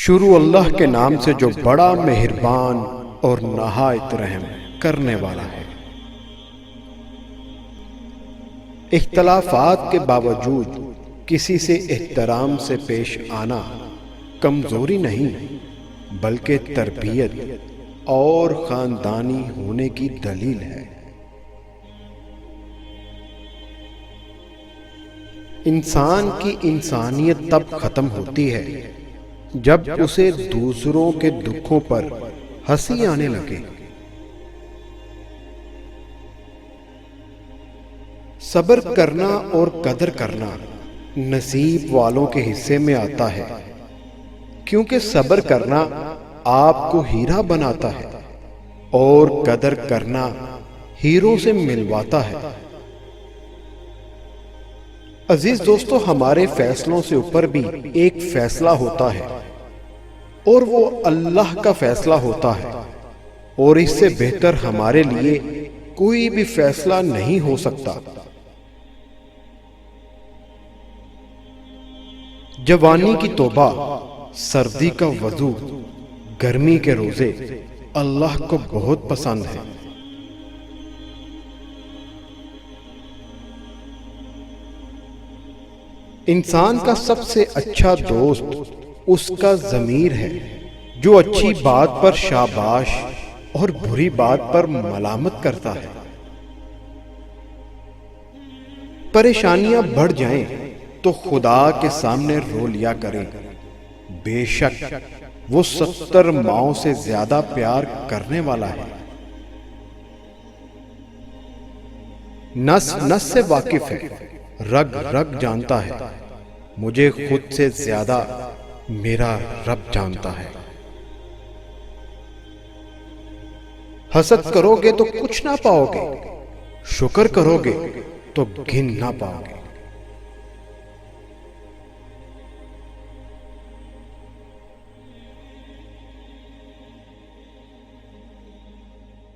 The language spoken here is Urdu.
شروع اللہ کے نام سے جو بڑا مہربان اور نہایت رحم کرنے والا ہے۔ اختلافات کے باوجود کسی سے احترام سے پیش آنا کمزوری نہیں بلکہ تربیت اور خاندانی ہونے کی دلیل ہے۔ انسان کی انسانیت تب ختم ہوتی ہے جب اسے دوسروں کے دکھوں پر ہنسی آنے لگے۔ صبر کرنا اور قدر کرنا نصیب والوں کے حصے میں آتا ہے، کیونکہ صبر کرنا آپ کو ہیرا بناتا ہے اور قدر کرنا ہیروں سے ملواتا ہے۔ عزیز دوستو، ہمارے فیصلوں سے اوپر بھی ایک فیصلہ ہوتا ہے اور وہ اللہ کا فیصلہ ہوتا ہے، اور اس سے بہتر ہمارے لیے کوئی بھی فیصلہ نہیں ہو سکتا۔ جوانی کی توبہ، سردی کا وضو، گرمی کے روزے اللہ کو بہت پسند ہے۔ انسان کا سب سے اچھا دوست اس کا ضمیر ہے، جو اچھی بات پر شاباش اور بری بات پر ملامت کرتا ہے۔ پریشانیاں بڑھ جائیں تو خدا کے سامنے رو لیا کریں، بے شک وہ 70 ماؤں سے زیادہ پیار کرنے والا ہے۔ نس نس سے واقف ہے، رگ رگ جانتا ہے، مجھے خود سے زیادہ میرا رب جانتا ہے۔ حسد کرو گے تو کچھ نہ پاؤ گے، شکر کرو گے تو گن نہ پاؤ گے۔